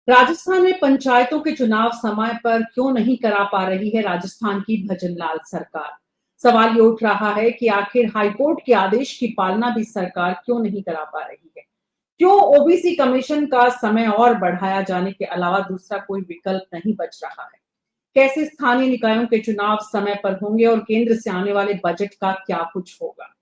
राजस्थान में पंचायतों के चुनाव समय पर क्यों नहीं करा पा रही है राजस्थान की भजनलाल सरकार। सवाल ये उठ रहा है कि आखिर हाईकोर्ट के आदेश की पालना भी सरकार क्यों नहीं करा पा रही है। क्यों ओबीसी कमीशन का समय और बढ़ाया जाने के अलावा दूसरा कोई विकल्प नहीं बच रहा है। कैसे स्थानीय निकायों के चुनाव समय पर होंगे और केंद्र से आने वाले बजट का क्या कुछ होगा।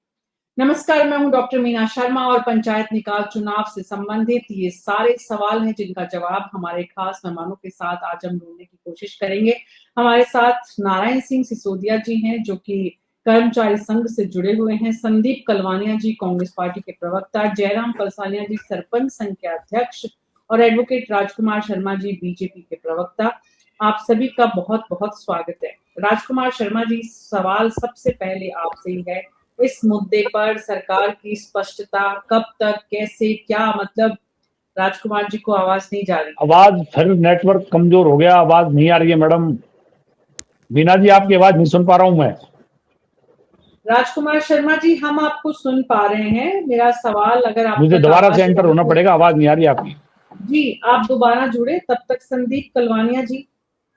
नमस्कार, मैं हूं डॉक्टर मीना शर्मा और पंचायत निकाय चुनाव से संबंधित ये सारे सवाल हैं जिनका जवाब हमारे खास मेहमानों के साथ आज हम ढूंढने की कोशिश करेंगे। हमारे साथ नारायण सिंह सिसोदिया जी हैं जो कि कर्मचारी संघ से जुड़े हुए हैं, संदीप कलवानिया जी कांग्रेस पार्टी के प्रवक्ता, जयराम पलसानिया जी सरपंच संघ के अध्यक्ष और एडवोकेट राजकुमार शर्मा जी बीजेपी के प्रवक्ता। आप सभी का बहुत बहुत स्वागत है। राजकुमार शर्मा जी, सवाल सबसे पहले आपसे ही है, इस मुद्दे पर सरकार की स्पष्टता कब तक, कैसे, क्या मतलब। राजकुमार जी को आवाज नहीं जा रही। आवाज फिर नेटवर्क कमजोर हो गया, आवाज नहीं आ रही है मैडम। मीना जी आपकी आवाज नहीं सुन पा रहा हूं मैं। राजकुमार शर्मा जी, हम आपको सुन पा रहे हैं। मेरा सवाल अगर आप मुझे दोबारा से एंटर होना पड़ेगा, आवाज नहीं आ रही आपकी। जी, आप दोबारा जुड़े। तब तक संदीप कलवानिया जी,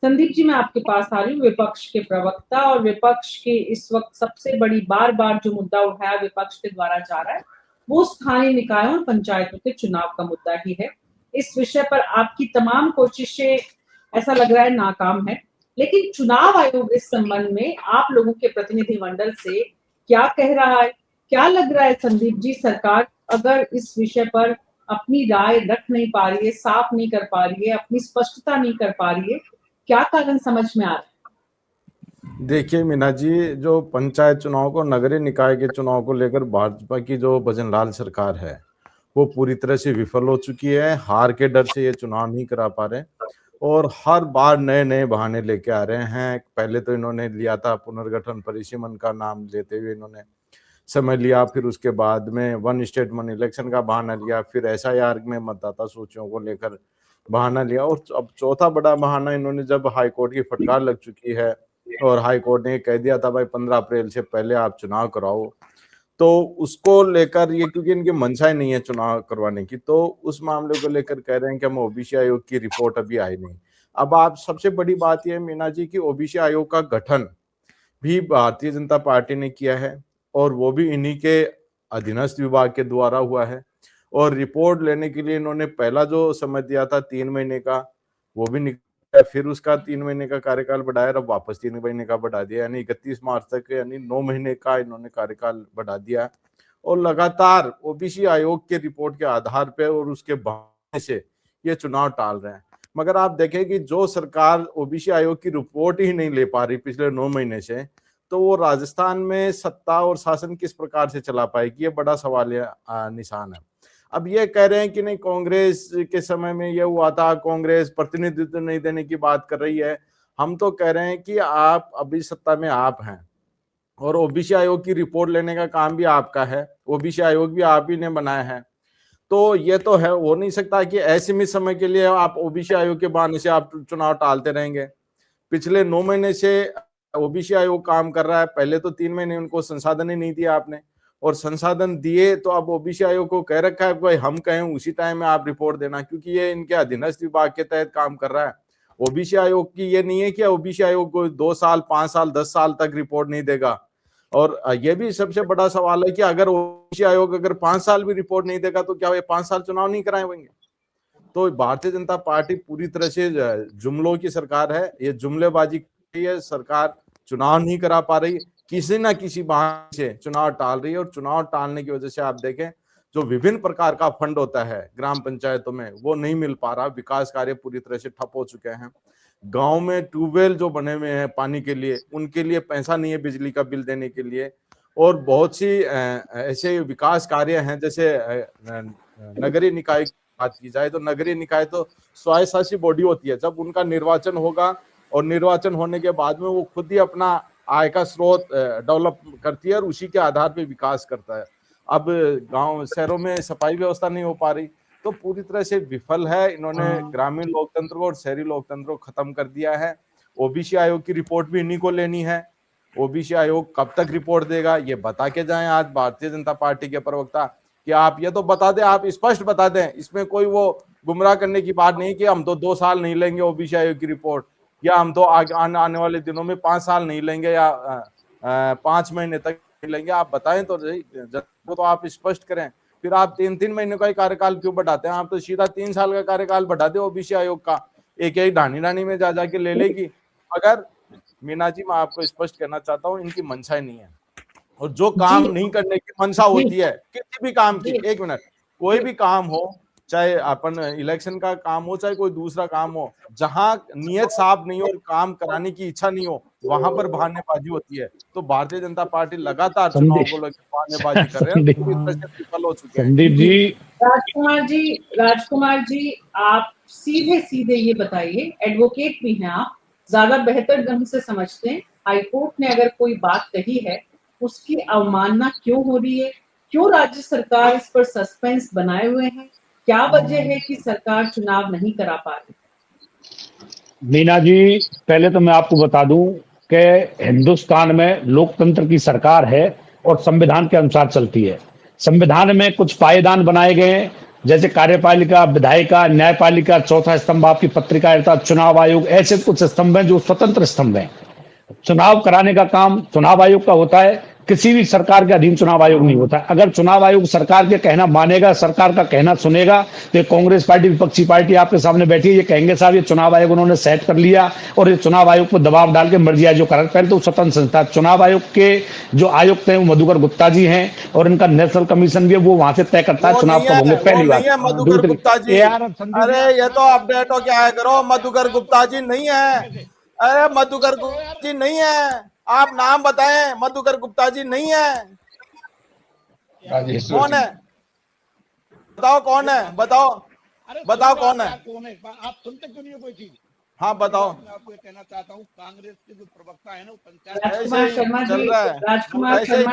संदीप जी मैं आपके पास आ रही हूँ, विपक्ष के प्रवक्ता। और विपक्ष के इस वक्त सबसे बड़ी बार बार जो मुद्दा उठाया विपक्ष के द्वारा जा रहा है वो स्थानीय निकायों और पंचायतों के चुनाव का मुद्दा ही है। इस विषय पर आपकी तमाम कोशिशें ऐसा लग रहा है नाकाम है, लेकिन चुनाव आयोग इस संबंध में आप लोगों के प्रतिनिधिमंडल से क्या कह रहा है? क्या लग रहा है संदीप जी, सरकार अगर इस विषय पर अपनी राय रख नहीं पा रही है, साफ नहीं कर पा रही है, अपनी स्पष्टता नहीं कर पा रही है, क्या कारण समझ में आ रहा है? देखिए मीना जी, जो पंचायत चुनाव को, नगरीय निकाय के चुनाव को लेकर भाजपा की जो भजनलाल सरकार है वो पूरी तरह से विफल हो चुकी है। हार के डर से ये चुनाव नहीं करा पा रहे और हर बार नए नए बहाने लेके आ रहे हैं। पहले तो इन्होंने लिया था पुनर्गठन परिसीमन का नाम लेते हुए इन्होंने समय लिया, फिर उसके बाद में वन स्टेट वन इलेक्शन का बहाना लिया, फिर एसआईआर में मतदाता सूचियों को लेकर बहाना लिया और अब चौथा बड़ा बहाना इन्होंने, जब हाईकोर्ट की फटकार लग चुकी है और हाईकोर्ट ने कह दिया था भाई 15 अप्रैल से पहले आप चुनाव कराओ, तो उसको लेकर ये, क्योंकि इनकी मंशा ही नहीं है चुनाव करवाने की, तो उस मामले को लेकर कह रहे हैं कि हम ओबीसी आयोग की रिपोर्ट अभी आई नहीं। अब आप सबसे बड़ी बात यह है मीना जी की ओबीसी आयोग का गठन भी भारतीय जनता पार्टी ने किया है और वो भी इन्हीं के अधीनस्थ विभाग के द्वारा हुआ है। और रिपोर्ट लेने के लिए इन्होंने पहला जो समय दिया था 3 महीने का, वो भी निकला, फिर उसका 3 महीने का कार्यकाल बढ़ाया, अब वापस 3 महीने का बढ़ा दिया, यानी 31 मार्च तक, यानी 9 महीने का इन्होंने कार्यकाल बढ़ा दिया। और लगातार ओबीसी आयोग के रिपोर्ट के आधार पर और उसके बहाने से ये चुनाव टाल रहे हैं। मगर आप देखें कि जो सरकार ओबीसी आयोग की रिपोर्ट ही नहीं ले पा रही पिछले 9 महीने से, तो वो राजस्थान में सत्ता और शासन किस प्रकार से चला पाएगी, ये बड़ा सवाल निशान है। अब ये कह रहे हैं कि नहीं, कांग्रेस के समय में ये हुआ था, कांग्रेस प्रतिनिधित्व नहीं देने की बात कर रही है। हम तो कह रहे हैं कि आप अभी सत्ता में आप हैं और ओबीसी आयोग की रिपोर्ट लेने का काम भी आपका है, ओबीसी आयोग भी आप ही ने बनाया है। तो ये तो है, हो नहीं सकता कि असीमित समय के लिए आप ओबीसी आयोग के बहाने से आप चुनाव टालते रहेंगे। पिछले 9 महीने से ओबीसी आयोग काम कर रहा है, पहले तो 3 महीने उनको संसाधन ही नहीं दिया आपने, और संसाधन दिए तो अब ओबीसी आयोग को कह रखा है भाई हम कहें उसी टाइम में आप रिपोर्ट देना, क्योंकि ये इनके अधीनस्थ विभाग के तहत काम कर रहा है। ओबीसी आयोग की ये नहीं है कि ओबीसी आयोग को 2 साल 5 साल 10 साल तक रिपोर्ट नहीं देगा। और ये भी सबसे बड़ा सवाल है कि अगर ओबीसी आयोग अगर 5 साल भी रिपोर्ट नहीं देगा तो क्या ये 5 साल चुनाव नहीं कराएंगे? तो भारतीय जनता पार्टी पूरी तरह से जुमलों की सरकार है, ये जुमलेबाजी कर रही है। सरकार चुनाव नहीं करा पा रही, किसी ना किसी बहाने से चुनाव टाल रही है, और चुनाव टालने की वजह से आप देखें जो विभिन्न प्रकार का फंड होता है ग्राम पंचायतों में वो नहीं मिल पा रहा, विकास कार्य पूरी तरह से ठप हो चुके हैं। गांव में ट्यूबवेल जो बने हुए हैं पानी के लिए, उनके लिए पैसा नहीं है बिजली का बिल देने के लिए, और बहुत सी ऐसे विकास कार्य हैं, जैसे नगरीय निकाय बात की जाए तो नगरीय निकाय तो स्वायत्तशासी बॉडी होती है, जब उनका निर्वाचन होगा और निर्वाचन होने के बाद में वो खुद ही अपना आय का स्रोत डेवलप करती है और उसी के आधार पर विकास करता है। अब गांव शहरों में सफाई व्यवस्था नहीं हो पा रही, तो पूरी तरह से विफल है। इन्होंने ग्रामीण लोकतंत्र को और शहरी लोकतंत्र को खत्म कर दिया है। ओबीसी आयोग की रिपोर्ट भी इन्हीं को लेनी है। ओबीसी आयोग कब तक रिपोर्ट देगा ये बता के जाएं आज भारतीय जनता पार्टी के प्रवक्ता, कि आप ये तो बता दें, आप स्पष्ट बता दें, इसमें कोई वो गुमराह करने की बात नहीं कि हम तो 2 साल नहीं लेंगे ओबीसी आयोग की रिपोर्ट, या हम तो आने वाले दिनों में 5 साल नहीं लेंगे, या 5 महीने तक नहीं लेंगे। आप बताएं तो जनता को, तो आप स्पष्ट करें। फिर आप 3-3 महीने का ही कार्यकाल क्यों बढ़ाते हैं? आप तो सीधा 3 साल का कार्यकाल बढ़ा दे ओबीसी आयोग का, एक ढानी में जा जाके ले लेगी। अगर मीना जी, मैं आपको स्पष्ट कहना चाहता हूँ, इनकी मंशा ही नहीं है, और जो काम नहीं करने की मंशा होती है किसी भी काम की, 1 मिनट, कोई भी काम हो, चाहे अपन इलेक्शन का काम हो, चाहे कोई दूसरा काम हो, जहां नियत साफ नहीं हो और काम कराने की इच्छा नहीं हो, वहां पर बहानेबाजी होती है। तो भारतीय जनता पार्टी लगातार चुनाव को लेकर बहानेबाजी कर रहे हैं, पूरी तरह से विफल हो चुके हैं। संदीप जी, राजकुमार जी, आप सीधे सीधे ये बताइए, एडवोकेट भी हैं आप, ज्यादा बेहतर ढंग से समझते हैं, हाईकोर्ट ने अगर कोई बात कही है उसकी अवमानना क्यों हो रही है? क्यों राज्य सरकार इस पर सस्पेंस बनाए हुए है? क्या वजह है कि सरकार चुनाव नहीं करा पा रही? मीना जी, पहले तो मैं आपको बता दूं कि हिंदुस्तान में लोकतंत्र की सरकार है और संविधान के अनुसार चलती है। संविधान में कुछ पायदान बनाए गए हैं, जैसे कार्यपालिका, विधायिका, न्यायपालिका, चौथा स्तंभ आपकी पत्रकारिता, चुनाव आयोग, ऐसे कुछ स्तंभ हैं जो स्वतंत्र स्तंभ हैं। चुनाव कराने का काम चुनाव आयोग का होता है, किसी भी सरकार के अधीन चुनाव आयोग नहीं होता। अगर चुनाव आयोग सरकार के कहना मानेगा, सरकार का कहना सुनेगा, तो कांग्रेस पार्टी, विपक्षी पार्टी आपके सामने बैठी है, ये कहेंगे साहब ये चुनाव आयोग उन्होंने सेट कर लिया और ये चुनाव आयोग पर दबाव डाल के मर्जी जो कर। पहले तो स्वतंत्र संस्था, चुनाव आयोग के जो आयुक्त हैं वो मधुकर गुप्ता जी हैं, और इनका नेशनल कमीशन भी है, वो वहां से तय करता है चुनाव कब होंगे। पहली बात। मधुकर गुप्ता जी, अरे ये तो अपडेट हो क्या है करो, मधुकर गुप्ता जी नहीं है। अरे मधुकर गुप्ता जी नहीं है, आप नाम बताएं। मधुकर गुप्ता जी नहीं है, कौन है? बताओ कौन है, बताओ कौन है? आप सुनते क्यों नहीं हो कोई चीज? हाँ बताओ। मैं आपको ये कहना चाहता हूँ, कांग्रेस के जो प्रवक्ता है ना, वो पंचायत राजकुमार शर्मा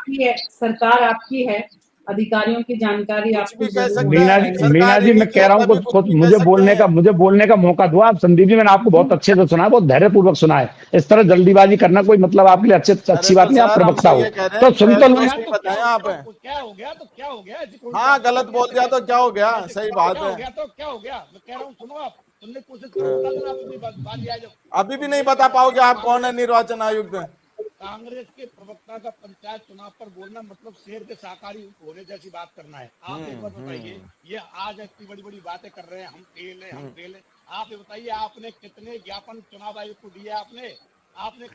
जी, सरकार आपकी है, अधिकारियों की जानकारी आपको मीना जी, मैं कह रहा हूँ कुछ मुझे बोलने का मौका दो आप। संदीप जी, मैंने आपको बहुत अच्छे से सुना है, बहुत धैर्यपूर्वक सुना है। इस तरह जल्दीबाजी करना कोई मतलब आपके लिए अच्छी बात नहीं। आप प्रवक्ता हो तो सुन तो लो। क्या हो गया तो क्या हो गया? हाँ, गलत बोल दिया तो क्या हो गया? सही बात है, तो क्या हो गया? मैं कह रहा हूँ, सुनो, आप सुनने की कोशिश करो। अभी भी नहीं बता पाओगे आप कौन है निर्वाचन आयुक्त? कांग्रेस के प्रवक्ता का पंचायत चुनाव पर बोलना मतलब शेर के शाकाहारी होने जैसी बात करना है। आप एक बात बताइए, ये आज इतनी बड़ी बड़ी बातें कर रहे हैं, हम फेल है। आप ये बताइए, आपने कितने ज्ञापन चुनाव आयोग को दिया? आपने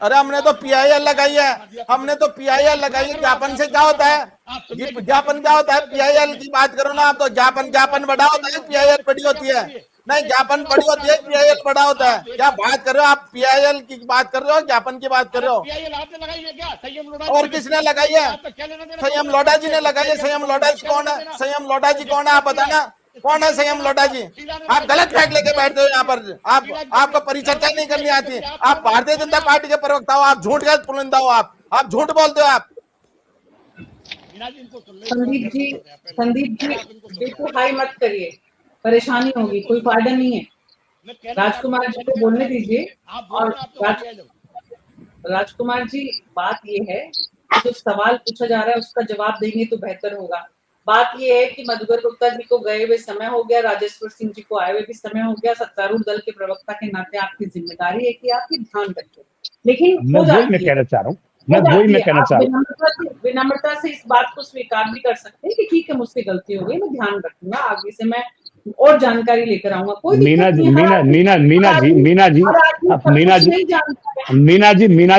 अरे हमने तो PIL लगाई है, ज्ञापन से क्या होता है? ज्ञापन क्या होता है? PIL की बात करो ना आप, तो ज्ञापन बड़ा होता है, PIL बड़ी होती है। नहीं, ज्ञापन बड़ी होती है, PIL बड़ा होता है। क्या बात कर रहे हो आप? PIL की बात कर रहे हो, ज्ञापन की बात कर रहे हो? PIL आपने लगाई है क्या? संयम लोढ़ा और किसने लगाई है? संयम लोढ़ा जी ने लगाई है। संयम लोढ़ा जी कौन है? संयम लोढ़ा जी कौन है? आप बताना, कौन है संयम लोढ़ा जी? आप गलत फैक्ट लेके बैठते हो यहाँ पर। आपको परिचर्चा नहीं करनी आती। आप भारतीय जनता पार्टी के प्रवक्ता हो, आप झूठ का पुलिंदा हो, आप झूठ बोलते हो। आप संदीप जी, बिल्कुल हाई मत करिए, परेशानी होगी, कोई फायदा नहीं है। राजकुमार जी को बोलने दीजिए। और राजकुमार जी, बात ये है कि जो सवाल पूछा जा रहा है उसका जवाब देंगे तो बेहतर होगा। बात ये है कि मधुकर गुप्ता जी को गए हुए समय हो गया, राजेश्वर सिंह जी को आए हुए भी समय हो गया। सत्तारूढ़ दल के प्रवक्ता के नाते आपकी जिम्मेदारी है कि आप ये ध्यान रखें। लेकिन मैं कहना चाह रहा हूँ, विनम्रता से इस बात को स्वीकार भी कर सकते हैं कि ठीक है, मुझसे गलती हो गई, मैं ध्यान रखूंगा, आगे से मैं और जानकारी लेकर आऊंगा। कोई मीना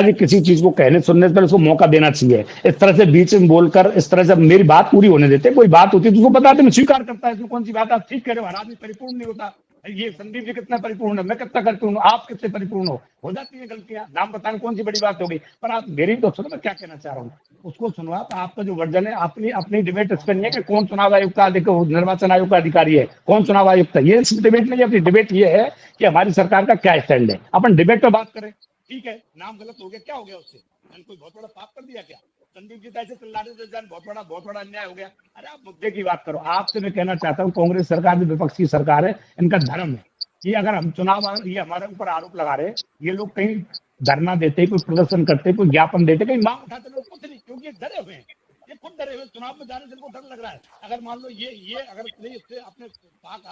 जी, किसी चीज को कहने सुनने से पहले उसको मौका देना चाहिए। इस तरह से बीच में बोलकर, इस तरह से मेरी बात पूरी होने देते। कोई बात होती है तो उसको बताते, मैं स्वीकार करता है। इसमें कौन सी बात? आप ठीक कह रहे हो, हर आदमी परिपूर्ण नहीं होता। ये संदीप जी कितना परिपूर्ण है, मैं कितना परिपूर्ण हूँ, आप कितने परिपूर्ण हो जाती है गलतियां। नाम बताने कौन सी बड़ी बात हो गई? पर आप मेरी तो सुनो, मैं क्या कहना चाह रहा हूँ उसको सुनो। आपका जो वर्जन है, अपनी डिबेट इस पर नहीं है कि कौन चुनाव आयोग का निर्वाचन आयोग का अधिकारी है, कौन चुनाव आयुक्त है। ये डिबेट नहीं है। अपनी डिबेट ये है कि हमारी सरकार का क्या स्टैंड है। अपन डिबेट पे बात करें। ठीक है, नाम गलत हो गया, क्या हो गया उससे? मैंने कोई बहुत बड़ा पाप कर दिया क्या? संदीप जी ऐसे चिल्लाने से बहुत बड़ा अन्याय हो गया। अरे आप मुद्दे की बात करो। आपसे मैं कहना चाहता हूँ, कांग्रेस सरकार भी विपक्ष की सरकार है, इनका धर्म है कि अगर हम ये हमारे ऊपर आरोप लगा रहे हैं, ये लोग कहीं धरना देते, कोई प्रदर्शन करते, कोई ज्ञापन देते, कहीं मांग उठाते, लोग कुछ नहीं, क्योंकि डरे हुए हैं। ये खुद डरे हुए चुनाव में जाने से इनको डर लग रहा है। अगर मान लो ये अगर नहीं इससे अपने पाक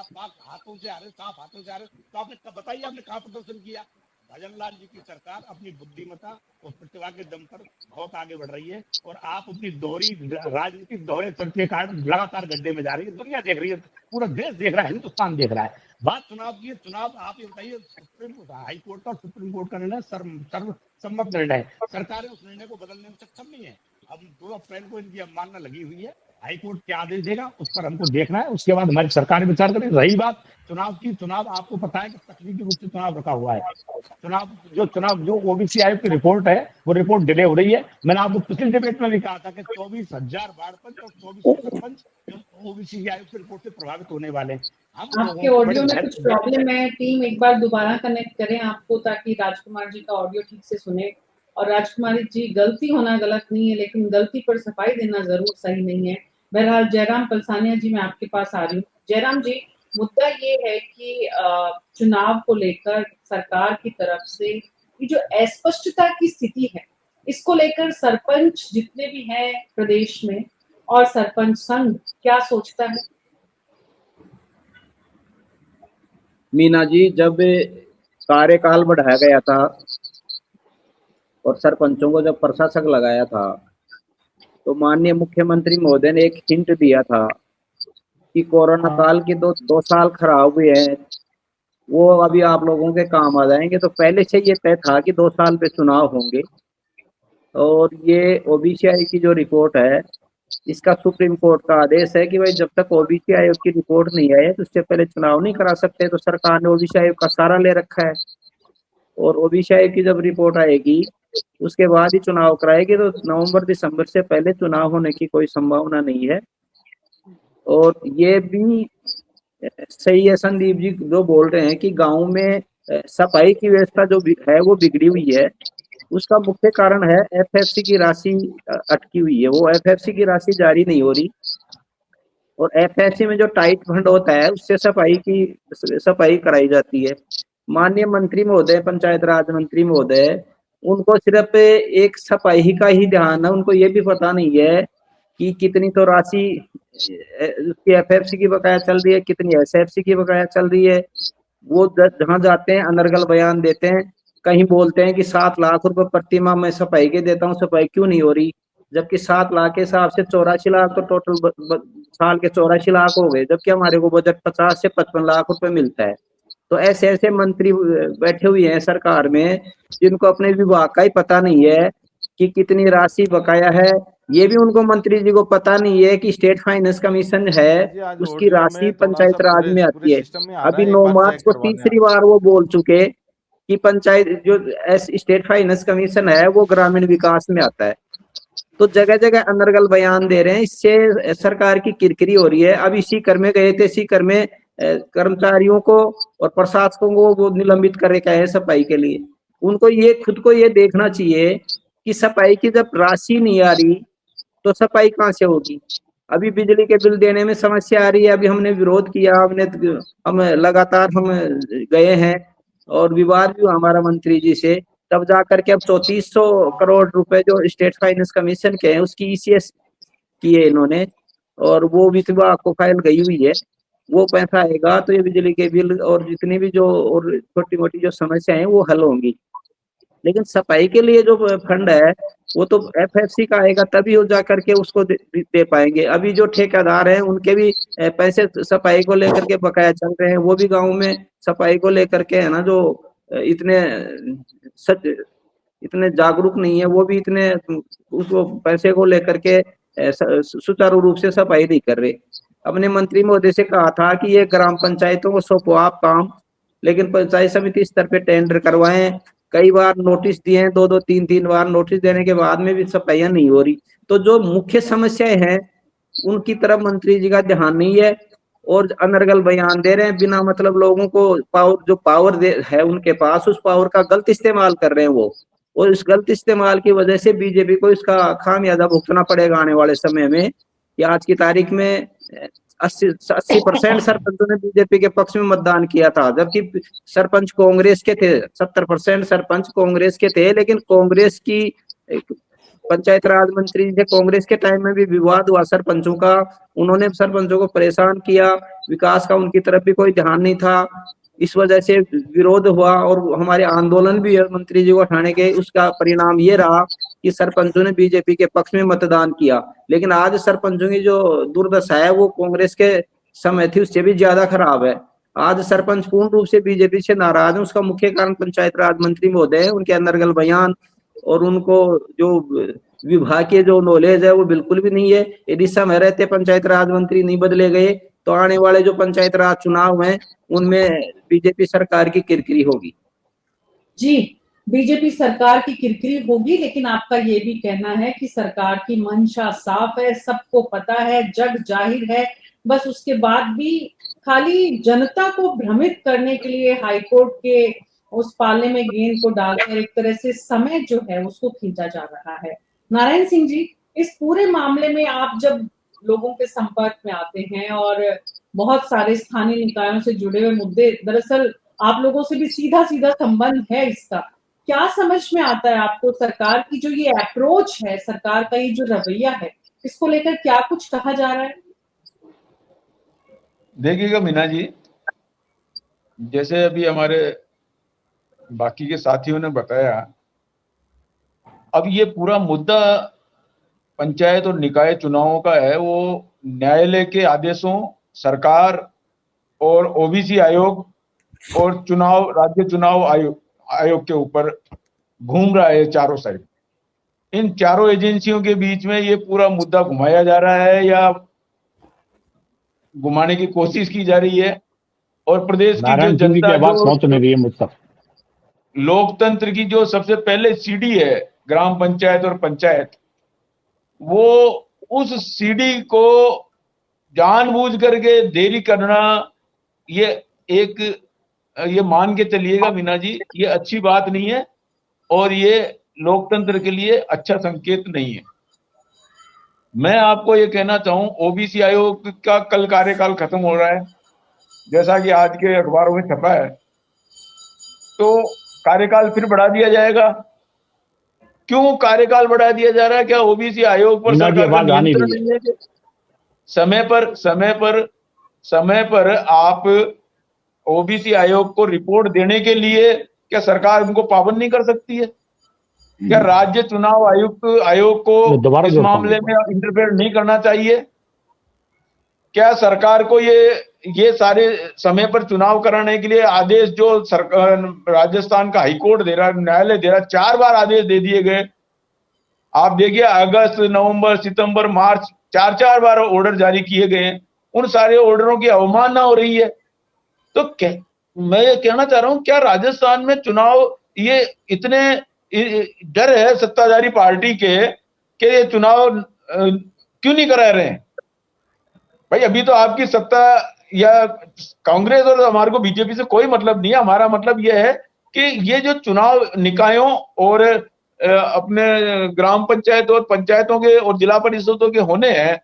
हाथों से आ रहे, साफ हाथों से आ रहे, तो आपने बताइए आपने कहाँ प्रदर्शन किया। भजनलाल जी की सरकार अपनी बुद्धिमत्ता और प्रतिभा के दम पर बहुत आगे बढ़ रही है और आप अपनी दोहरी राजनीतिक दोहरे चर्च के कारण लगातार गड्ढे में जा रही है। दुनिया देख रही है, पूरा देश देख रहा है, हिंदुस्तान देख रहा है। बात चुनाव की है। चुनाव आप ये बताइए, हाई कोर्ट का सुप्रीम कोर्ट का निर्णय सर्वसम्मत निर्णय है। सरकारें उस निर्णय को बदलने में सक्षम नहीं है। अब 2 अप्रैल को इनकी अवमानना लगी हुई है। हाई कोर्ट क्या आदेश देगा उस पर हमको देखना है, उसके बाद हमारी सरकार विचार करेगी। रही बात चुनाव की, चुनाव आपको पता है कि तकनीकी रूप से चुनाव रखा हुआ है। चुनाव जो ओबीसी आयोग की रिपोर्ट है वो रिपोर्ट डिले हो रही है। मैंने आपको पिछले डिबेट में भी कहा था कि 24,000 वार्ड पंच और 24 सरपंच ओबीसी आयोग की रिपोर्ट से प्रभावित होने वाले हैं। आपके ऑडियो में कुछ प्रॉब्लम है, टीम एक बार दोबारा कनेक्ट करें आपको, ताकि राजकुमार जी का ऑडियो ठीक से सुने। और राजकुमारी जी, गलती होना गलत नहीं है, लेकिन गलती पर सफाई देना जरूर सही नहीं है। बहरहाल जयराम पलसानिया जी, मैं आपके पास आ रही हूँ। जयराम जी, मुद्दा ये है कि चुनाव को लेकर सरकार की तरफ से ये जो अस्पष्टता की स्थिति है, इसको लेकर सरपंच जितने भी हैं प्रदेश में और सरपंच संघ क्या सोचता है? मीना जी, जब कार्यकाल बढ़ाया गया था और सरपंचों को जब प्रशासक लगाया था, तो माननीय मुख्यमंत्री महोदय ने एक हिंट दिया था कि कोरोना काल के 2 साल खराब हुए हैं, वो अभी आप लोगों के काम आ जाएंगे। तो पहले से ये तय था कि 2 साल पे चुनाव होंगे। और ये ओबीसी आयोग की जो रिपोर्ट है, इसका सुप्रीम कोर्ट का आदेश है कि भाई जब तक ओबीसी आयोग की रिपोर्ट नहीं आई तो उससे पहले चुनाव नहीं करा सकते। तो सरकार ने ओबीसी आयोग का सहारा ले रखा है और ओबीसी आयोग की जब रिपोर्ट आएगी उसके बाद ही चुनाव कराएगी। तो नवंबर दिसंबर से पहले चुनाव होने की कोई संभावना नहीं है। और ये भी सही है संदीप जी जो बोल रहे हैं कि गांव में सफाई की व्यवस्था जो है वो बिगड़ी हुई है। उसका मुख्य कारण है एफएफसी की राशि अटकी हुई है, वो एफएफसी की राशि जारी नहीं हो रही। और एफएफसी में जो टाइट फंड होता है उससे सफाई कराई जाती है। माननीय मंत्री महोदय, पंचायत राज मंत्री महोदय, उनको सिर्फ एक सफाई का ही ध्यान है। उनको ये भी पता नहीं है कि कितनी तो राशि उसकी एफएफसी की बकाया चल रही है, कितनी एसएफसी की बकाया चल रही है। वो जहां जाते हैं अनर्गल बयान देते हैं, कहीं बोलते हैं कि 7 लाख रुपए प्रति माह मैं सफाई के देता हूँ, सफाई क्यों नहीं हो रही, जबकि 7 लाख के हिसाब से 84 लाख तो टोटल साल के 84 लाख हो गए, जबकि हमारे को बजट 50 से 55 लाख रुपए मिलता है। तो ऐसे ऐसे मंत्री बैठे हुए हैं सरकार में जिनको अपने विभाग का ही पता नहीं है कि कितनी राशि बकाया है। ये भी उनको मंत्री जी को पता नहीं है कि स्टेट फाइनेंस कमीशन है उसकी राशि पंचायत राज में आती है। अभी 9 मार्च को तीसरी बार वो बोल चुके कि पंचायत जो स्टेट फाइनेंस कमीशन है वो ग्रामीण विकास में आता है। तो जगह जगह अनर्गल बयान दे रहे हैं, इससे सरकार की किरकिरी हो रही है। अब इसी कर में गए थे, इसी कर में कर्मचारियों को और प्रशासकों को वो निलंबित कर रहे हैं सफाई के लिए। उनको ये खुद को ये देखना चाहिए कि सफाई की जब राशि नहीं आ रही तो सफाई कहाँ से होगी। अभी बिजली के बिल देने में समस्या आ रही है, अभी हमने विरोध किया, हम लगातार हम गए हैं और विवाद भी हमारा मंत्री जी से, तब जाकर के अब 3400 करोड़ रुपए जो स्टेट फाइनेंस कमीशन के हैं उसकी ईसीएस की है इन्होंने, और वो वित्त विभाग को फाइल गई हुई है। वो पैसा आएगा तो ये बिजली के बिल और जितनी भी जो और छोटी मोटी जो समस्याएं हैं वो हल होंगी। लेकिन सफाई के लिए जो फंड है वो तो एफएफसी का आएगा तभी हो जा करके उसको दे पाएंगे। अभी जो ठेकेदार हैं उनके भी पैसे सफाई को लेकर के बकाया चल रहे हैं, वो भी गांव में सफाई को लेकर के है ना जो इतने जागरूक नहीं है, वो भी इतने उसको पैसे को लेकर के सुचारू रूप से सफाई नहीं कर रहे। अपने मंत्री महोदय से कहा था कि ये ग्राम पंचायतों को सौंपो आप काम, लेकिन पंचायत समिति स्तर पे टेंडर करवाएं। कई बार नोटिस दिए, 2-2, 3-3 बार नोटिस देने के बाद में भी सफाइयां नहीं हो रही। तो जो मुख्य समस्याएं हैं उनकी तरफ मंत्री जी का ध्यान नहीं है और अनर्गल बयान दे रहे हैं बिना मतलब। लोगों को जो पावर है उनके पास, उस पावर का गलत इस्तेमाल कर रहे हैं वो, और इस गलत इस्तेमाल की वजह से बीजेपी को इसका खामियाजा भुगतना पड़ेगा आने वाले समय में। कि आज की तारीख में 80% सरपंचों ने बीजेपी के पक्ष में मतदान किया था, जबकि सरपंच कांग्रेस के थे। 70% सरपंच कांग्रेस के थे, लेकिन कांग्रेस की पंचायत राज मंत्री से कांग्रेस के टाइम में भी विवाद हुआ सरपंचों का, उन्होंने सरपंचों को परेशान किया, विकास का उनकी तरफ भी कोई ध्यान नहीं था, इस वजह से विरोध हुआ और हमारे आंदोलन भी है मंत्री जी को हटाने के। उसका परिणाम ये रहा कि सरपंचों ने बीजेपी के पक्ष में मतदान किया। लेकिन आज सरपंचों की जो दुर्दशा है वो कांग्रेस के समय थी उससे भी ज्यादा खराब है। आज सरपंच पूर्ण रूप से बीजेपी से नाराज है। उसका मुख्य कारण पंचायत राज मंत्री महोदय, उनके अनर्गल बयान और उनको जो विभाग के जो नॉलेज है वो बिल्कुल भी नहीं है। यदि समय रहते पंचायत राज मंत्री नहीं बदले गए तो आने वाले जो पंचायत राज चुनाव हैं उनमें बीजेपी सरकार की किरकिरी होगी। जी, बीजेपी सरकार की किरकिरी होगी, लेकिन आपका ये भी कहना है कि सरकार की मंशा साफ है, सबको पता है, जग जाहिर है, बस उसके बाद भी खाली जनता को भ्रमित करने के लिए हाईकोर्ट के उस पाले में गेंद को डालकर एक तरह से समय जो है उसको खींचा जा रहा है। नारायण सिंह जी, इस पूरे मामले में आप जब लोगों के संपर्क में आते हैं और बहुत सारे स्थानीय निकायों से जुड़े हुए मुद्दे, दरअसल आप लोगों से भी सीधा सीधा संबंध है इसका, क्या समझ में आता है आपको सरकार की जो ये अप्रोच है, सरकार का ये जो रवैया है, इसको लेकर क्या कुछ कहा जा रहा है? देखिएगा मीना जी, जैसे अभी हमारे बाकी के साथियों ने बताया, अब ये पूरा मुद्दा पंचायत और निकाय चुनावों का है। वो न्यायालय के आदेशों, सरकार और ओबीसी आयोग और चुनाव, राज्य चुनाव आयोग के ऊपर घूम रहा है चारों साइड। इन चारों एजेंसियों के बीच में ये पूरा मुद्दा घुमाया जा रहा है या घुमाने की कोशिश की जा रही है। और प्रदेश की जो जनता, जो लोकतंत्र की जो सबसे पहले सीढ़ी है, ग्राम पंचायत और पंचायत, वो उस सीढ़ी को जानबूझ करके देरी करना, ये मान के चलिएगा मीना जी, ये अच्छी बात नहीं है और ये लोकतंत्र के लिए अच्छा संकेत नहीं है। मैं आपको ये कहना चाहूं, ओबीसी आयोग का कल कार्यकाल खत्म हो रहा है, जैसा कि आज के अखबारों में छपा है, तो कार्यकाल फिर बढ़ा दिया जाएगा। क्यों कार्यकाल बढ़ा दिया जा रहा है? क्या ओबीसी आयोग पर सरकार का नियंत्रण नहीं है? समय पर आप ओबीसी आयोग को रिपोर्ट देने के लिए क्या सरकार उनको पाबंद नहीं कर सकती है? क्या राज्य चुनाव आयोग को इस मामले में इंटरफेयर नहीं करना चाहिए? क्या सरकार को ये सारे समय पर चुनाव कराने के लिए आदेश जो राजस्थान का हाईकोर्ट दे रहा, न्यायालय दे रहा, 4 बार आदेश दे दिए गए। आप देखिए, अगस्त, नवंबर, सितंबर, मार्च, 4 बार ऑर्डर जारी किए गए हैं। उन सारे ऑर्डरों की अवमानना हो रही है। तो मैं ये कहना चाह रहा हूं, क्या राजस्थान में चुनाव, ये इतने डर है सत्ताधारी पार्टी के कि ये चुनाव क्यों नहीं करा रहे हैं? भाई अभी तो आपकी सत्ता या कांग्रेस और हमारे को बीजेपी से कोई मतलब नहीं है। हमारा मतलब यह है कि ये जो चुनाव निकायों और अपने ग्राम पंचायत और पंचायतों के और जिला परिषदों के होने हैं,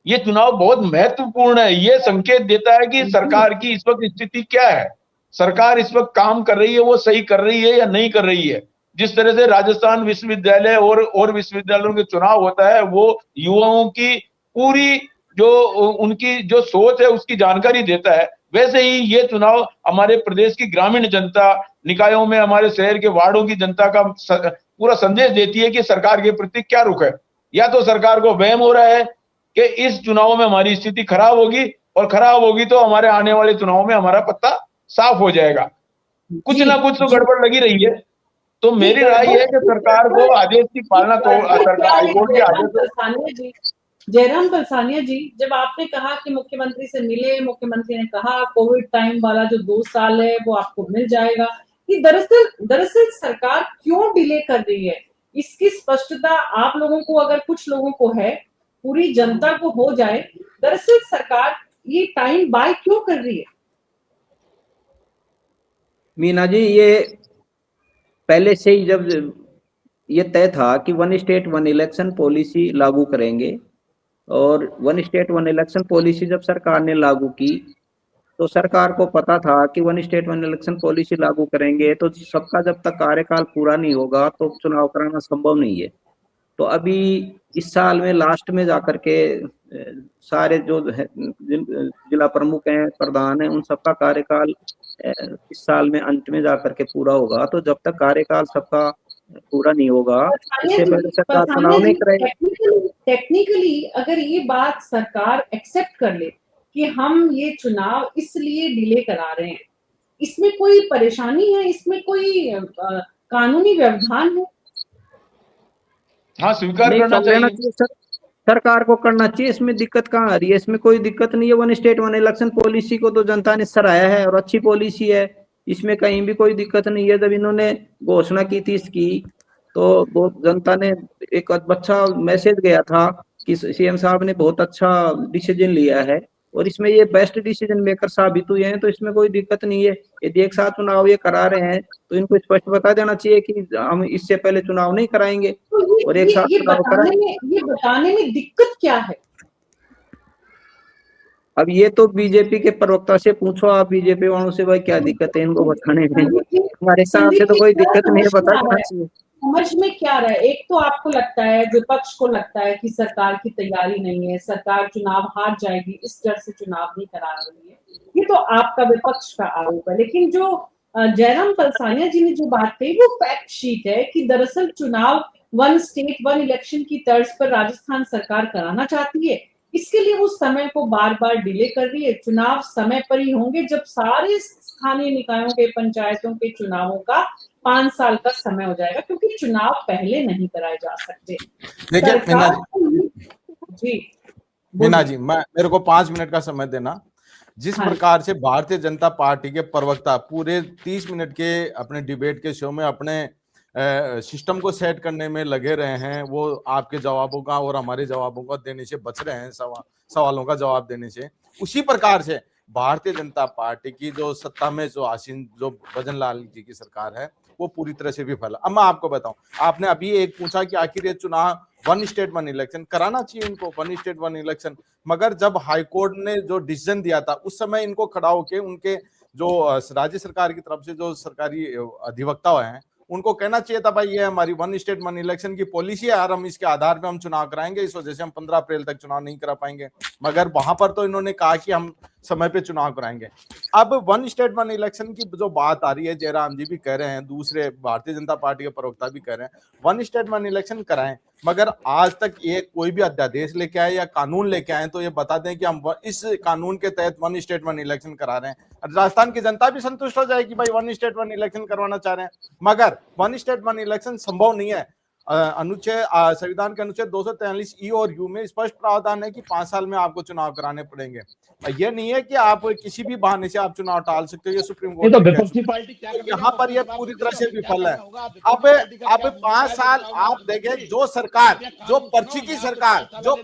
ये चुनाव बहुत महत्वपूर्ण है। ये संकेत देता है कि सरकार की इस वक्त स्थिति क्या है, सरकार इस वक्त काम कर रही है, वो सही कर रही है या नहीं कर रही है। जिस तरह से राजस्थान विश्वविद्यालय और विश्वविद्यालयों के चुनाव होता है, वो युवाओं की पूरी जो उनकी जो सोच है उसकी जानकारी देता है, वैसे ही ये चुनाव हमारे प्रदेश की ग्रामीण जनता, निकायों में हमारे शहर के वार्डों की जनता का पूरा संदेश देती है कि सरकार के प्रति क्या रुख है। या तो सरकार को वहम हो रहा है कि इस चुनाव में हमारी स्थिति खराब होगी, और खराब होगी तो हमारे आने वाले चुनाव में हमारा पत्ता साफ हो जाएगा। कुछ ना कुछ तो गड़बड़ लगी रही है। तो मेरी राय है कि सरकार को आदेश की पालना, तो हाईकोर्ट के आदेश। जयराम पलसानिया जी, जब आपने कहा कि मुख्यमंत्री से मिले, मुख्यमंत्री ने कहा कोविड टाइम वाला जो 2 साल है वो आपको मिल जाएगा, कि दरअसल सरकार क्यों डिले कर रही है, इसकी स्पष्टता आप लोगों को, अगर कुछ लोगों को है, पूरी जनता को हो जाए, दरअसल सरकार ये टाइम बाय क्यों कर रही है? मीना जी, ये पहले से ही जब ये तय था कि 1 स्टेट 1 इलेक्शन पॉलिसी लागू करेंगे, और 1 स्टेट 1 इलेक्शन पॉलिसी जब सरकार ने लागू की तो सरकार को पता था कि 1 स्टेट 1 इलेक्शन पॉलिसी लागू करेंगे तो सबका जब तक कार्यकाल पूरा नहीं होगा तो चुनाव कराना संभव नहीं है। तो अभी इस साल में लास्ट में जाकर के सारे जो जिला प्रमुख हैं, प्रधान हैं, उन सबका कार्यकाल इस साल में अंत में जाकर के पूरा होगा। तो जब तक कार्यकाल सबका पूरा नहीं होगा, इससे पहले सरकार चुनाव नहीं कराएगी। टेक्निकली अगर ये बात सरकार एक्सेप्ट कर ले कि हम ये चुनाव इसलिए डिले करा रहे हैं, इसमें कोई परेशानी है? इसमें कोई कानूनी व्यवधान है? हाँ, स्वीकार करना चाहिए। सरकार को करना चाहिए, इसमें दिक्कत कहाँ आ रही है? इसमें कोई दिक्कत नहीं है। One state one election policy को तो जनता ने सराहा है और अच्छी पॉलिसी है, इसमें कहीं भी कोई दिक्कत नहीं है। जब इन्होंने घोषणा की थी इसकी, तो जनता ने एक अच्छा मैसेज गया था कि सीएम साहब ने बहुत अच्छा डिसीजन लिया है और इसमें ये बेस्ट डिसीजन मेकर साबित हुए हैं। तो इसमें कोई दिक्कत नहीं है। यदि एक साथ चुनाव ये करा रहे हैं तो इनको स्पष्ट बता देना चाहिए कि हम इससे पहले चुनाव नहीं कराएंगे और एक साथ चुनाव कराएंगे। ये बताने में दिक्कत क्या है? अब ये तो बीजेपी के प्रवक्ता से पूछो आप, बीजेपी वालों से, भाई क्या दिक्कत है इनको बताने में? हमारे हिसाब से तो कोई दिक्कत नहीं है, बता देना चाहिए। समझ में क्या रहा है? एक तो आपको लगता है, विपक्ष को लगता है कि सरकार की तैयारी नहीं है, सरकार चुनाव हार जाएगी, इस डर से चुनाव नहीं करा रही है। ये तो आपका विपक्ष का आरोप है। लेकिन जो जयराम पलसानिया जी ने जो बात कही वो फैक्ट शीट है कि दरअसल चुनाव वन स्टेट वन इलेक्शन की तर्ज पर राजस्थान सरकार कराना चाहती है। इसके लिए वो समय को बार बार डिले कर रही है। चुनाव समय पर ही होंगे जब सारे स्थानीय निकायों के, पंचायतों के चुनावों का 5 साल का समय हो जाएगा, क्योंकि चुनाव पहले नहीं कराए जा सकते। देखिए मीना जी, मेरे को 5 मिनट का समय देना। जिस प्रकार से भारतीय जनता पार्टी के प्रवक्ता पूरे 30 मिनट के अपने डिबेट के शो में अपने सिस्टम को सेट करने में लगे रहे हैं, वो आपके जवाबों का और हमारे जवाबों का देने से बच रहे हैं, सवालों का जवाब देने से, उसी प्रकार से भारतीय जनता पार्टी की जो सत्ता में जो आसीन जो भजन लाल जी की सरकार है वो पूरी तरह से विफल है। अब मैं आपको बताऊं, आपने अभी एक पूछा कि आखिर ये चुनाव वन स्टेट वन इलेक्शन कराना चाहिए इनको, वन स्टेट वन इलेक्शन, मगर जब हाईकोर्ट ने जो डिसीजन दिया था उस समय इनको खड़ा होके उनके जो राज्य सरकार की तरफ से जो सरकारी अधिवक्ता हैं उनको कहना चाहिए था भाई ये हमारी वन स्टेट वन इलेक्शन की पॉलिसी है और हम इसके आधार पे हम चुनाव कराएंगे, इस वजह से हम 15 अप्रैल तक चुनाव नहीं करा पाएंगे। मगर वहां पर तो इन्होंने कहा कि हम समय पे चुनाव कराएंगे। अब वन स्टेट वन इलेक्शन की जो बात आ रही है, जयराम जी भी कह रहे हैं, दूसरे भारतीय जनता पार्टी के प्रवक्ता भी कह रहे हैं वन स्टेट वन इलेक्शन कराएं, मगर आज तक ये कोई भी अध्यादेश लेके आए या कानून लेके आए तो ये बता दें कि हम इस कानून के तहत वन स्टेट वन इलेक्शन करा रहे हैं। राजस्थान की जनता भी संतुष्ट हो जाएगी भाई वन स्टेट वन इलेक्शन करवाना चाह रहे हैं, मगर वन स्टेट वन इलेक्शन संभव नहीं है। अनुच्छेद संविधान के अनुच्छेद 243 ई और यू में स्पष्ट प्रावधान है कि 5 साल में आपको चुनाव कराने पड़ेंगे। ये नहीं है कि आप किसी भी बहाने से आप चुनाव टाल सकते हो। ये सुप्रीम कोर्ट तो विपक्षी पार्टी यहाँ पर ये पूरी तरह से विफल है। अब 5 साल आप देखें, जो सरकार, जो पर्ची की सरकार, जो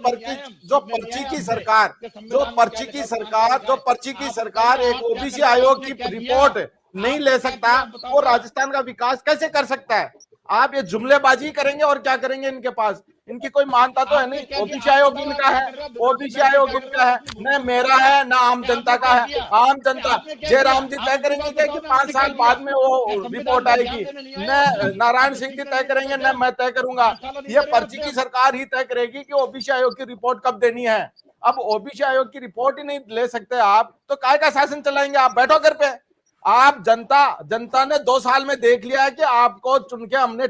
पर्ची की सरकार एक ओबीसी आयोग की रिपोर्ट नहीं ले सकता, वो राजस्थान का विकास कैसे कर सकता है? आप ये जुमलेबाजी करेंगे और क्या करेंगे? इनके पास इनकी कोई मानता तो है नहीं। ओबीसी आयोग इनका है, ओबीसी आयोग इनका है, न मेरा है न आम जनता का है। आम जनता जयराम जी तय करेंगे कि 5 साल बाद में वो रिपोर्ट आएगी, न नारायण सिंह जी तय करेंगे न मैं तय करूंगा। ये पर्ची की सरकार ही तय करेगी कि ओबीसी आयोग की रिपोर्ट कब देनी है। अब ओबीसी आयोग की रिपोर्ट ही नहीं ले सकते आप तो काय का शासन चलाएंगे? आप बैठो घर पे। आप जनता ने 2 साल में देख लिया है कि आपको चुन के हमने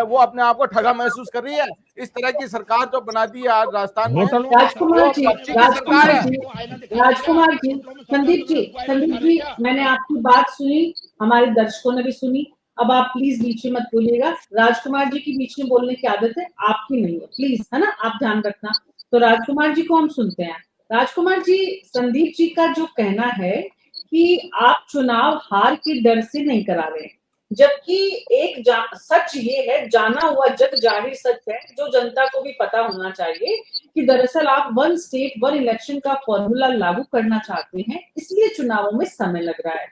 वो अपने आप को ठगा महसूस कर रही है। इस तरह की सरकार जो बना दी है आज राजस्थान में, राजकुमार जी, संदीप जी, मैंने आपकी बात सुनी, हमारे दर्शकों ने भी सुनी। अब आप प्लीज बीच में मत बोलिएगा। राजकुमार जी की बीच में बोलने की आदत है, आपकी नहीं है, प्लीज, है ना, आप ध्यान रखना। तो राजकुमार जी को हम सुनते हैं। राजकुमार जी, संदीप जी का जो कहना है कि आप चुनाव हार के डर से नहीं करा रहे हैं, जबकि एक सच ये है, जाना हुआ जग जाहिर सच है, जो जनता को भी पता होना चाहिए कि दरअसल आप वन स्टेट वन इलेक्शन का फॉर्मूला लागू करना चाहते हैं, इसलिए चुनावों में समय लग रहा है।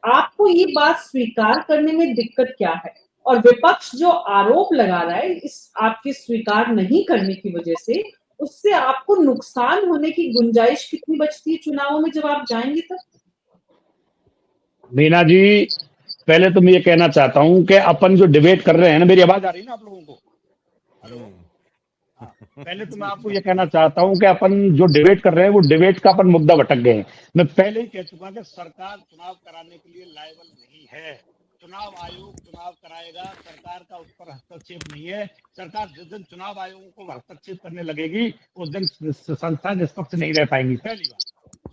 आपको ये बात स्वीकार करने में दिक्कत क्या है? और विपक्ष जो आरोप लगा रहा है इस आपके स्वीकार नहीं करने की वजह से, उससे आपको नुकसान होने की गुंजाइश कितनी बचती है चुनावों में जब आप जाएंगे तब? मीना जी, पहले तो मैं ये कहना चाहता हूं कि अपन जो डिबेट कर रहे हैं ना, मेरी आवाज आ रही है ना आप लोगों को? पहले तो मैं आपको ये कहना चाहता हूं कि अपन जो डिबेट कर रहे हैं वो डिबेट का अपन मुद्दा भटक गए हैं। मैं पहले ही कह चुका कि सरकार चुनाव कराने के लिए लायबल नहीं है। चुनाव आयोग चुनाव कराएगा, सरकार का उस पर हस्तक्षेप नहीं है। सरकार जिस दिन चुनाव आयोग को हस्तक्षेप करने लगेगी उस दिन संस्था निष्पक्ष नहीं रह पाएंगी, पहली बात।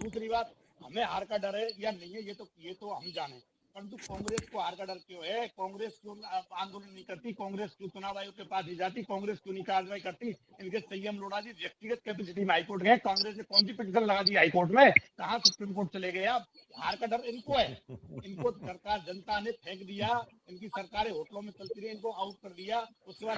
दूसरी बात, हमें हार का डर है या नहीं है ये तो हम जाने, परंतु कांग्रेस को हार का डर क्यों है? कांग्रेस क्यों आंदोलन नहीं करती? कांग्रेस क्यों चुनाव आयोग के पास नहीं जाती? कांग्रेस क्यों नहीं कार्रवाई करती? इनके संयम लोढ़ा जी व्यक्तिगत कैपेसिटी में हाईकोर्ट गए, कांग्रेस ने कौन सी पिटीशन लगा दी हाईकोर्ट में? कहाँ सुप्रीम कोर्ट चले गए? आप हार का डर इनको है। इनको सरकार जनता ने फेंक दिया, इनकी सरकारें होटलों में चलती रही, इनको आउट कर दिया। उसके बाद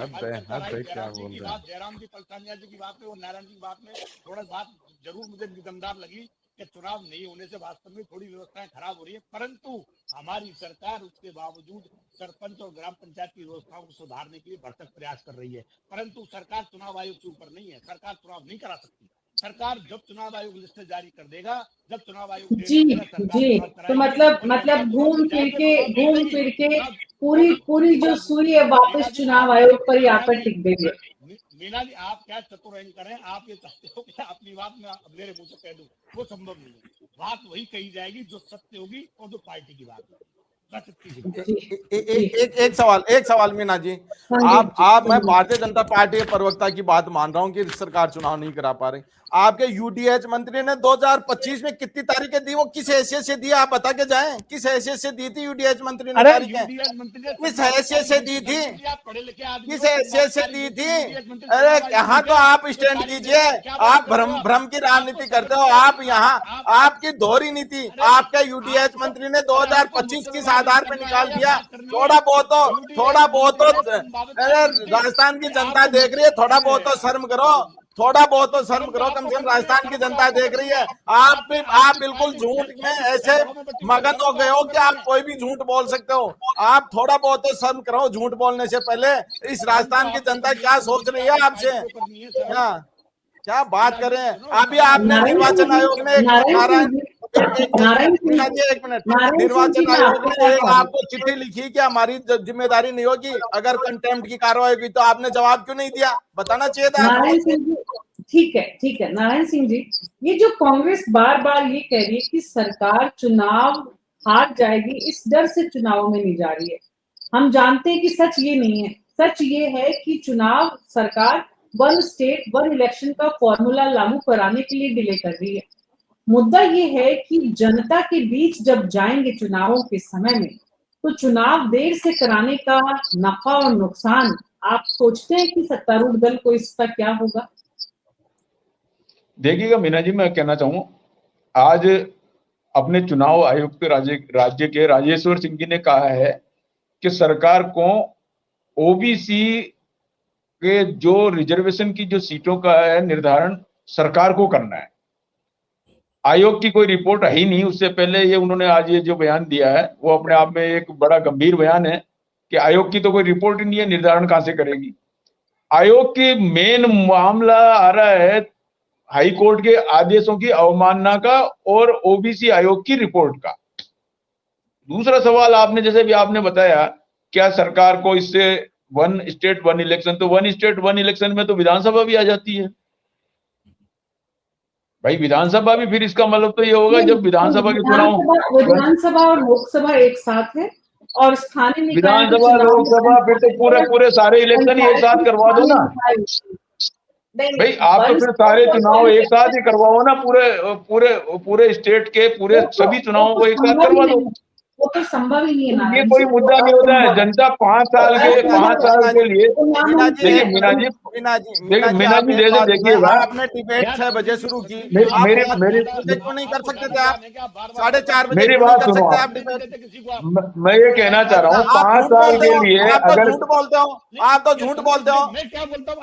जयराम जी पलसानिया जी की बात में और नारायण जी की बात में थोड़ा बात जरूर मुझे दमदार लगी कि चुनाव नहीं होने से वास्तव में थोड़ी व्यवस्थाएं खराब हो रही है, परंतु हमारी सरकार उसके बावजूद सरपंच और ग्राम पंचायत की व्यवस्थाओं को सुधारने के लिए भरसक प्रयास कर रही है। परंतु सरकार चुनाव आयोग के ऊपर नहीं है, सरकार चुनाव नहीं करा सकती। सरकार जब चुनाव आयोग लिस्ट जारी कर देगा, जब चुनाव आयोग जी तो मतलब घूम फिर के पूरी जो सुई है वापस चुनाव आयोग पर ही आकर टिक गई है। मीना जी, आप क्या चतुर करें, आप ये चाहते हो कि अपनी बात में मेरे मुंह से कह दूं, वो संभव नहीं है। बात वही कही जाएगी जो सत्य होगी और जो पार्टी की बात है। एक सवाल मीना जी, आप मैं भारतीय जनता पार्टी के प्रवक्ता की बात मान रहा हूं कि सरकार चुनाव नहीं करा पा रही। आपके यूडीएच मंत्री ने 2025 में कितनी तारीखें दी, वो किस हैसियत से दी? आप बता के जाएं, किस हैसियत से दी थी यूडीएच मंत्री ने तारीखें? किस हैसियत से दी थी? किस हैसियत से दी थी? अरे यहाँ तो आप स्टैंड कीजिए, आप भ्रम की राजनीति करते हो। आप यहाँ आपकी दोहरी नीति, आपके यूडीएच मंत्री ने 2025 किस आधार पे निकाल दिया? थोड़ा बहुत तो अरे राजस्थान की जनता देख रही है, थोड़ा बहुत तो शर्म करो, कम से कम राजस्थान की जनता देख रही है। आप बिल्कुल झूठ में ऐसे मगन हो गए हो कि आप कोई भी झूठ बोल सकते हो। आप थोड़ा बहुत तो शर्म करो झूठ बोलने से पहले। इस राजस्थान की जनता क्या सोच रही है आपसे? क्या बात करें? अभी आपने निर्वाचन आयोग ने एक मिनट, निर्वाचन आयोग ने एक आपको चिट्ठी लिखी कि हमारी जिम्मेदारी नहीं होगी, अगर कंटेम्प्ट की कार्रवाई हुई, तो आपने जवाब क्यों नहीं दिया? बताना चाहिए था। नारायण सिंह जी, ठीक है नारायण सिंह जी, ये जो कांग्रेस बार बार ये कह रही है कि सरकार चुनाव हार जाएगी, इस डर से चुनाव में नहीं जा रही है। हम जानते हैं कि सच ये नहीं है। सच ये है कि चुनाव सरकार वन स्टेट वन इलेक्शन का फॉर्मूला लागू कराने के लिए डिले कर रही है। मुद्दा ये है कि जनता के बीच जब जाएंगे चुनावों के समय में, तो चुनाव देर से कराने का नफा और नुकसान आप सोचते हैं कि सत्तारूढ़ दल को इसका क्या होगा? देखिएगा मीना जी, मैं कहना चाहूँ, आज अपने चुनाव आयुक्त राज्य के राजेश्वर सिंह जी ने कहा है कि सरकार को ओबीसी के जो रिजर्वेशन की जो सीटों का है निर्धारण सरकार को करना है, आयोग की कोई रिपोर्ट है ही नहीं। उससे पहले ये उन्होंने आज ये जो बयान दिया है वो अपने आप में एक बड़ा गंभीर बयान है कि आयोग की तो कोई रिपोर्ट ही नहीं है, निर्धारण कहां से करेगी? आयोग की मेन मामला आ रहा है हाई कोर्ट के आदेशों की अवमानना का और ओबीसी आयोग की रिपोर्ट का। दूसरा सवाल आपने जैसे भी आपने बताया, क्या सरकार को इससे वन स्टेट वन इलेक्शन, तो वन स्टेट वन इलेक्शन में तो विधानसभा भी आ जाती है भाई। विधानसभा भी फिर इसका मतलब तो ये होगा जब विधानसभा के चुनाव, विधानसभा और लोकसभा एक साथ है और स्थानीय विधानसभा लोकसभा फिर तो पूरे सारे इलेक्शन ही एक साथ करवा दो ना भाई। आप तो फिर सारे चुनाव एक साथ ही करवाओ ना, पूरे स्टेट के पूरे सभी चुनावों को एक साथ करवा दो। वो तो संभव ही नहीं है। ये कोई मुद्दा नहीं होता है। जनता 5 साल के लिए देखिए मीना जी जैसे देखिए आपने डिबेट 6 बजे शुरू की, मेरे क्यों नहीं कर सकते थे आप? 4:30 बजे मेरी बात सुनो। मैं ये कहना चाह रहा हूँ 5 साल के लिए अगर झूठ बोलते हो, आप तो झूठ बोलते हो, मैं क्या बोलता हूँ,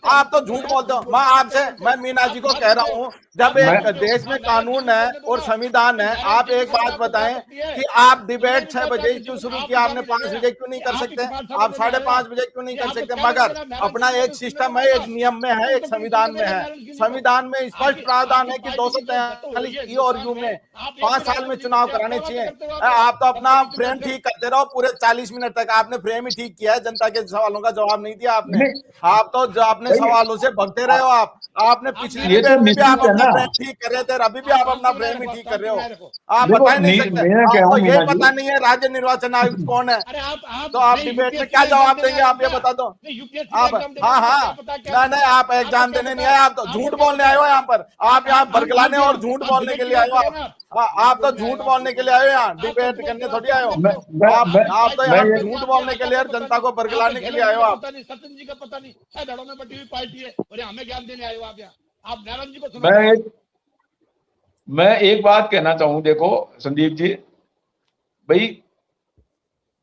आप तो झूठ बोलते हो। मैं मीना जी को कह रहा हूँ, जब एक देश में कानून है और संविधान है, आप एक बात बताएं कि आप डिबेट 6 बजे क्यों शुरू किया, आपने 5 बजे क्यों नहीं कर सकते, आप 5:30 बजे क्यों नहीं कर सकते? मगर अपना एक सिस्टम है, एक नियम में है, एक संविधान में है। संविधान में स्पष्ट प्रावधान है कि 243 ई और यू में 5 साल में चुनाव कराने चाहिए। आप तो अपना फ्रेम ठीक करते रहो पूरे 40 मिनट तक, आपने फ्रेम ही ठीक किया है, जनता के सवालों का जवाब नहीं दिया आपने। आप तो जो अपने सवालों से भगते रहे हो। आपने पिछली डिबेट में भी आप अपना फ्रेम ठीक कर रहे थे, अभी भी आप अपना फ्रेम ही ठीक कर रहे हो। आप बता ही नहीं सकते, आपको ये पता नहीं है राज्य निर्वाचन आयुक्त कौन है, तो आप डिबेट में क्या जवाब देंगे? आप ये बता दो। आप नहीं, आप एग्जाम देने नहीं आए, आप तो झूठ बोलने आए हो यहाँ पर। आप यहाँ बरगलाने और झूठ बोलने के लिए आए हो। आप तो झूठ बोलने के लिए आए हो, यहाँ डिबेट करने थोड़ी आए हो। आप तो यहाँ झूठ बोलने के लिए, जनता को बरगलाने के लिए आए हो। आप सचिन जी का पता नहीं, धड़ों में बटी हुई पार्टी है और हमें ज्ञान देने आए हो आप यहाँ। आप नारायण जी को सुनो। मैं एक बात कहना चाहूं, देखो संदीप जी भाई,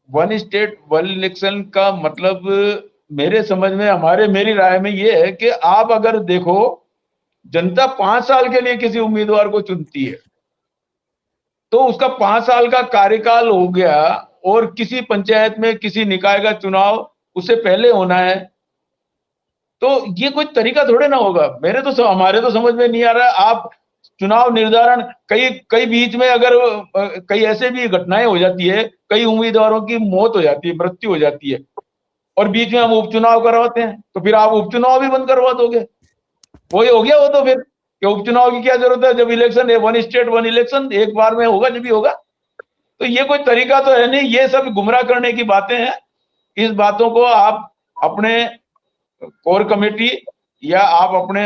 वन स्टेट वन इलेक्शन का मतलब मेरे समझ में, मेरी राय में ये है कि आप अगर देखो, जनता 5 साल के लिए किसी उम्मीदवार को चुनती है तो उसका 5 साल का कार्यकाल हो गया और किसी पंचायत में किसी निकाय का चुनाव उससे पहले होना है, तो ये कोई तरीका थोड़े ना होगा। हमारे तो समझ में नहीं आ रहा है। आप चुनाव निर्धारण, कई बीच में अगर कई ऐसे भी घटनाएं हो जाती है, कई उम्मीदवारों की मौत हो जाती है, मृत्यु हो जाती है, और बीच में हम उपचुनाव करवाते हैं, तो फिर आप उपचुनाव भी बंद करवा दोगे? वही हो गया वो तो फिर, कि उपचुनाव की क्या जरूरत है जब इलेक्शन है, वन स्टेट वन इलेक्शन एक बार में होगा जब भी होगा। तो ये कोई तरीका तो है नहीं, ये सब गुमराह करने की बातें हैं। इस बातों को आप अपने कोर कमेटी या आप अपने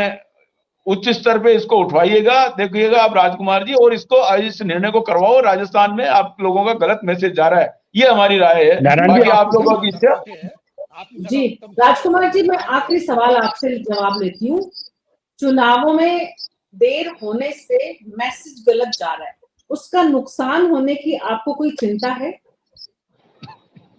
उच्च स्तर पे इसको उठवाइएगा, देखिएगा आप राजकुमार जी, और इस निर्णय को करवाओ। राजस्थान में आप लोगों का गलत मैसेज जा रहा है, ये हमारी राय है। बाकी आप लोगों की इच्छा। जी राजकुमार जी, मैं आखिरी सवाल आपसे जवाब लेती हूँ। चुनावों में देर होने से मैसेज गलत जा रहा है, उसका नुकसान होने की आपको कोई चिंता है?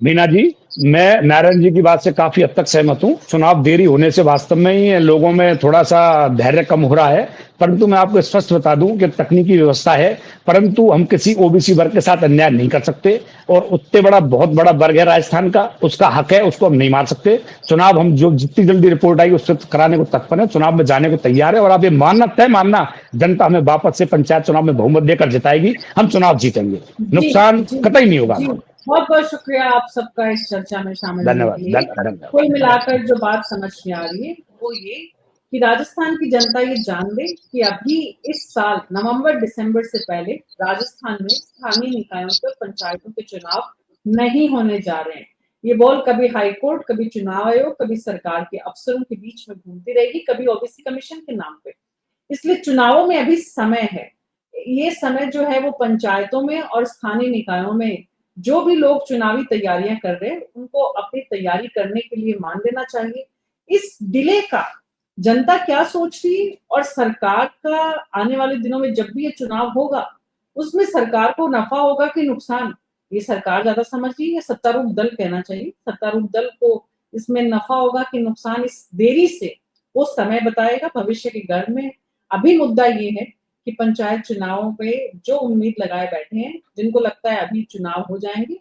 मीना जी, मैं नारायण जी की बात से काफी हद तक सहमत हूं। चुनाव देरी होने से वास्तव में ही लोगों में थोड़ा सा धैर्य कम हो रहा है, परंतु मैं आपको स्पष्ट बता दूं कि तकनीकी व्यवस्था है, परंतु हम किसी ओबीसी वर्ग के साथ अन्याय नहीं कर सकते, और उतने बहुत बड़ा वर्ग है राजस्थान का, उसका हक है, उसको हम नहीं मार सकते। चुनाव हम जो जितनी जल्दी रिपोर्ट आई उससे कराने को तत्पर है, चुनाव में जाने को तैयार है, और आप ये मानना जनता हमें वापस से पंचायत चुनाव में बहुमत देकर जिताएगी, हम चुनाव जीतेंगे, नुकसान कतई नहीं होगा। बहुत बहुत शुक्रिया आप सबका इस चर्चा में शामिल होने के लिए। कुल मिलाकर जो बात समझ में आ रही है वो ये कि राजस्थान की जनता ये जान ले कि अभी इस साल नवंबर दिसंबर से पहले राजस्थान में स्थानीय निकायों पर पंचायतों के चुनाव नहीं होने जा रहे हैं। ये बॉल कभी हाईकोर्ट, कभी चुनाव आयोग, कभी सरकार के अफसरों के बीच में घूमती रहेगी, कभी ओबीसी कमीशन के नाम पे। इसलिए चुनावों में अभी समय है। ये समय जो है वो पंचायतों में और स्थानीय निकायों में जो भी लोग चुनावी तैयारियां कर रहे हैं उनको अपनी तैयारी करने के लिए मान लेना चाहिए। इस डिले का जनता क्या सोच रही है और सरकार का आने वाले दिनों में जब भी ये चुनाव होगा उसमें सरकार को नफा होगा कि नुकसान, ये सरकार ज्यादा समझ रही है, सत्तारूढ़ दल कहना चाहिए। सत्तारूढ़ दल को इसमें नफा होगा कि नुकसान, इस देरी से वो समय बताएगा भविष्य के घर में। अभी मुद्दा ये है कि पंचायत चुनावों पे जो उम्मीद लगाए बैठे हैं, जिनको लगता है अभी चुनाव हो जाएंगे,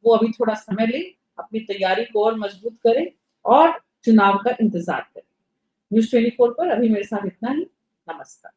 वो अभी थोड़ा समय लें, अपनी तैयारी को और मजबूत करें और चुनाव का इंतजार करें। न्यूज़ 24 पर अभी मेरे साथ इतना ही। नमस्कार।